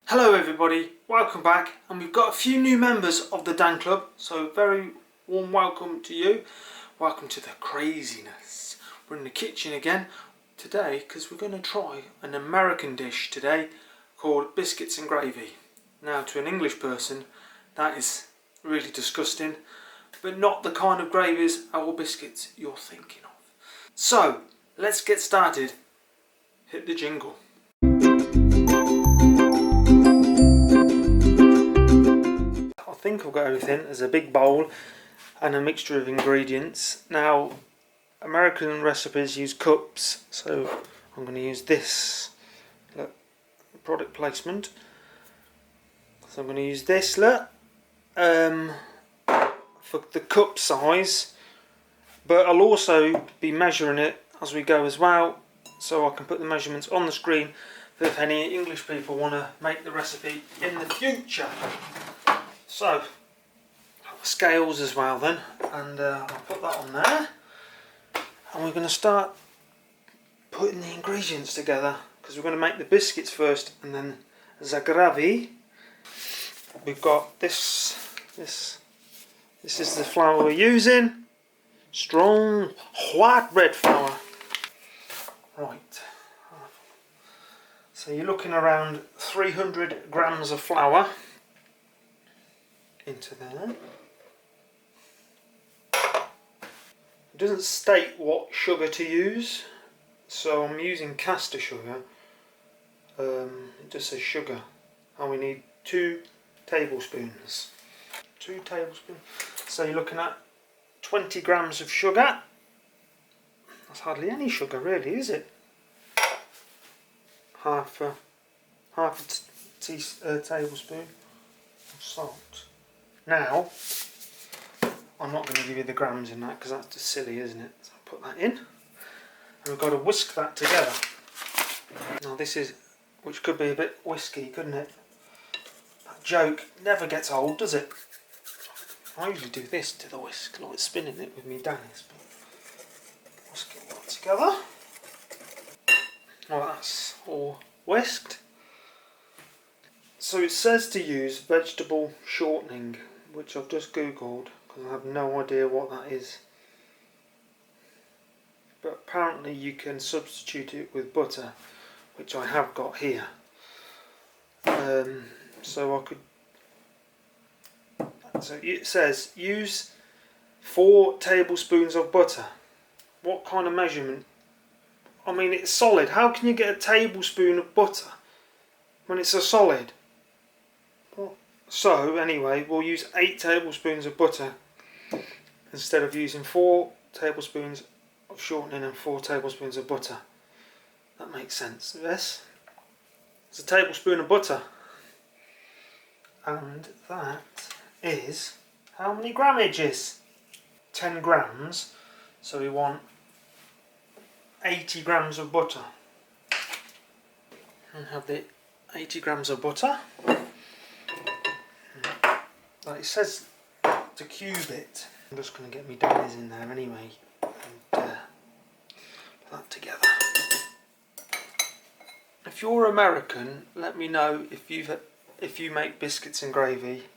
Hello everybody, welcome back, and we've got a few new members of the Dan Club, so very warm welcome to you. Welcome to the craziness. We're in the kitchen again today because we're going to try an American dish today called biscuits and gravy. Now, to an English person that is really disgusting, but not the kind of gravies or biscuits you're thinking of. So let's get started. Hit the jingle. I think I've got everything. There's a big bowl and a mixture of ingredients. Now, American recipes use cups, so I'm going to use this. Look, product placement. So I'm going to use this, look, for the cup size, but I'll also be measuring it as we go as well, so I can put the measurements on the screen for if any English people want to make the recipe in the future. So, scales as well then, and I'll put that on there, and we're going to start putting the ingredients together because we're going to make the biscuits first and then the gravy. We've got this is the flour we're using, strong white bread flour. Right, so you're looking around 300 grams of flour into there. It doesn't state what sugar to use, so I'm using caster sugar. It just says sugar, and we need 2 tablespoons. 2 tablespoons. So you're looking at 20 grams of sugar. That's hardly any sugar, really, is it? Half a tablespoon of salt. Now, I'm not going to give you the grams in that because that's just silly, isn't it? So I'll put that in, and we've got to whisk that together. Now this is, which could be a bit whisky, couldn't it? That joke never gets old, does it? I usually do this to the whisk, like spinning it with me Danny's. Whisk it all together. Well, that's all whisked. So it says to use vegetable shortening, which I've just googled because I have no idea what that is. But apparently you can substitute it with butter, which I have got here. So it says use 4 tablespoons of butter. What kind of measurement? I mean, it's solid. How can you get a tablespoon of butter when it's a solid? So anyway, we'll use 8 tablespoons of butter instead of using 4 tablespoons of shortening and 4 tablespoons of butter. That makes sense. Yes, it's a tablespoon of butter, and that is how many grammages? 10 grams. So we want 80 grams of butter. And have the 80 grams of butter. Like it says to cube it. I'm just going to get my Danny's in there anyway and put that together. If you're American, let me know if you make biscuits and gravy,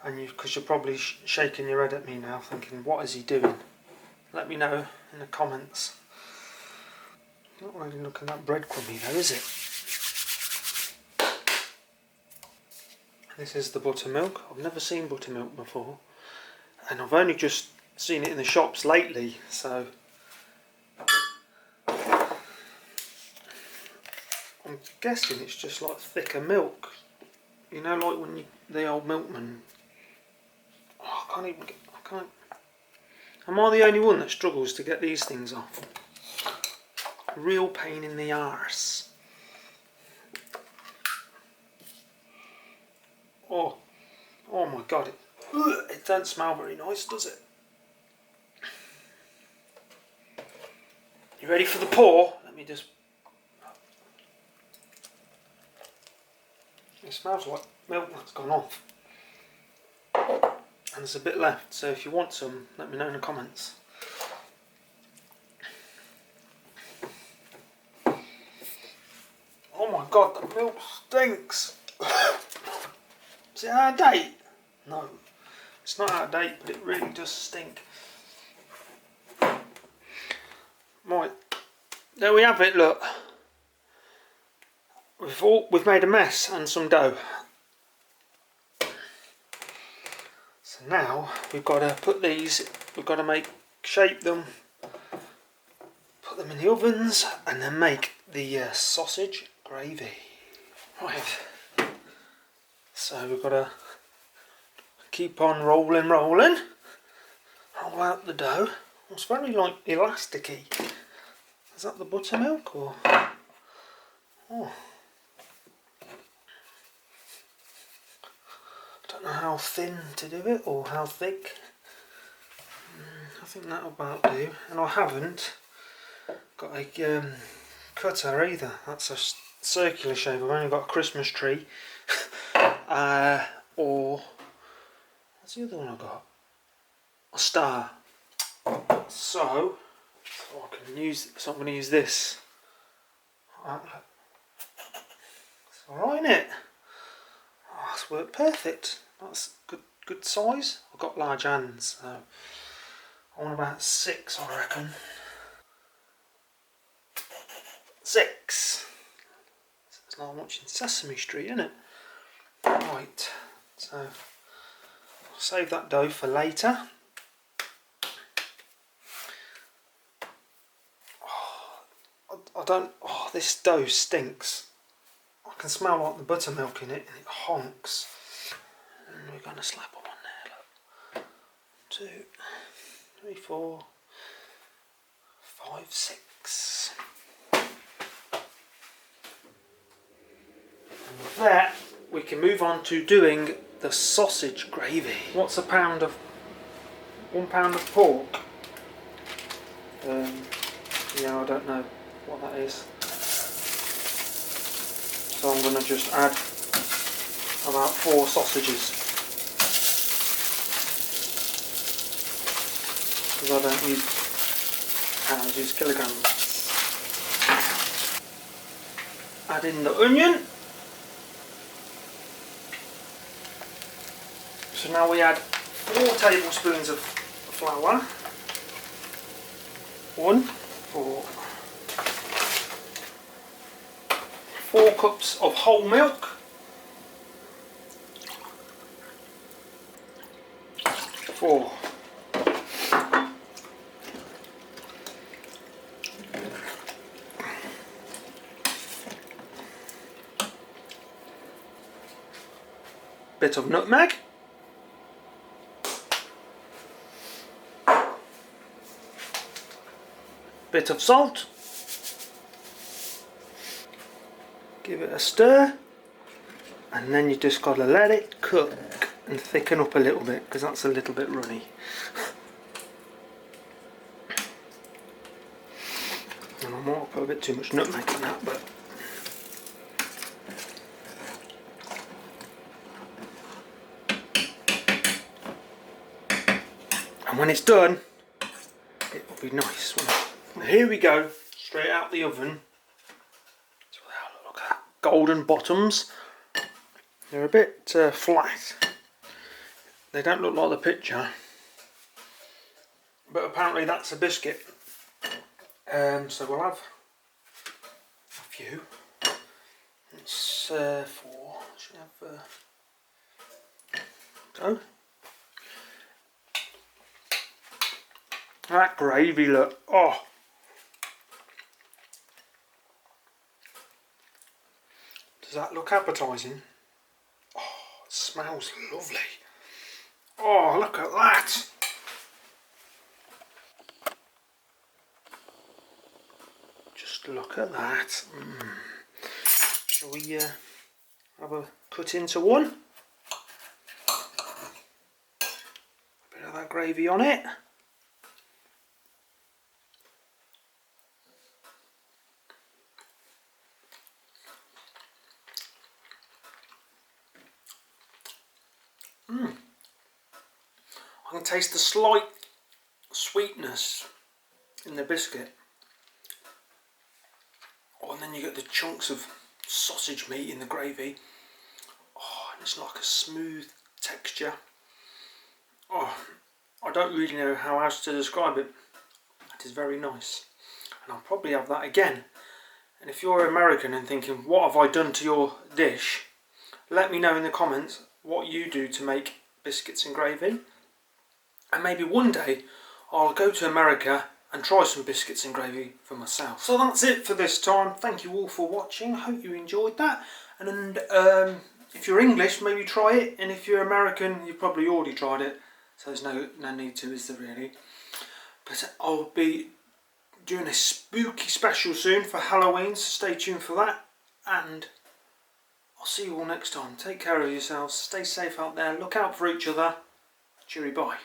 and because you're probably shaking your head at me now, thinking, "What is he doing?" Let me know in the comments. Not really looking that breadcrumby though, is it? This is the buttermilk. I've never seen buttermilk before, and I've only just seen it in the shops lately, so I'm guessing it's just like thicker milk. You know, like when the old milkman. Oh, I can't. Am I the only one that struggles to get these things off? Real pain in the arse. Oh my god, it don't smell very nice, does it? You ready for the pour? Let me just... It smells like milk that's gone off. And there's a bit left, so if you want some, let me know in the comments. Oh my god, the milk stinks! Is it out of date? No, it's not out of date, but it really does stink. Right, there we have it, look. We've made a mess and some dough. So now we've got to put these, we've got to shape them, put them in the ovens, and then make the sausage gravy. Right, so we've got to keep on rolling, roll out the dough. It's very like elasticy. Is that the buttermilk or? Oh. I don't know how thin to do it or how thick. I think that'll about do. And I haven't got a cutter either. That's a circular shape. I've only got a Christmas tree. Or what's the other one I got? A star. So I can use. So I'm going to use this. It's alright, isn't it? Oh, that's worked perfect. That's good size. I've got large hands, so I want about 6, I reckon. 6. It's not much in Sesame Street, isn't it? Right, so I'll save that dough for later. Oh, this dough stinks. I can smell like the buttermilk in it and it honks. And we're going to slap them on there, look. 2, 3, 4, 5, 6. And with that, we can move on to doing the sausage gravy. What's 1 pound of pork? Yeah, I don't know what that is. So I'm going to just add about 4 sausages. Because I don't use pounds, use kilograms. Add in the onion. So now we add 4 tablespoons of flour. 1 for 4 cups of whole milk. 4. Bit of nutmeg. Bit of salt. Give it a stir, and then you just got to let it cook and thicken up a little bit because that's a little bit runny. And I might put a bit too much nutmeg on that, but and when it's done, it will be nice. Here we go, straight out the oven. So look at that. Golden bottoms. They're a bit flat. They don't look like the picture, but apparently that's a biscuit. So we'll have a few. It's 4. Should have dough. That gravy, look. Oh. Does that look appetising? Oh, it smells lovely. Oh, look at that. Just look at that. Shall we have a cut into one? A bit of that gravy on it. I can taste the slight sweetness in the biscuit. Oh, and then you get the chunks of sausage meat in the gravy. Oh, and It's like a smooth texture. Oh, I don't really know how else to describe it. It is very nice. And I'll probably have that again. And if you're American and thinking, what have I done to your dish? Let me know in the comments what you do to make biscuits and gravy. And maybe one day I'll go to America and try some biscuits and gravy for myself. So that's it for this time. Thank you all for watching. I hope you enjoyed that. And if you're English, maybe try it. And if you're American, you've probably already tried it. So there's no need to, is there really? But I'll be doing a spooky special soon for Halloween, so stay tuned for that. And I'll see you all next time. Take care of yourselves. Stay safe out there. Look out for each other. Cheery bye.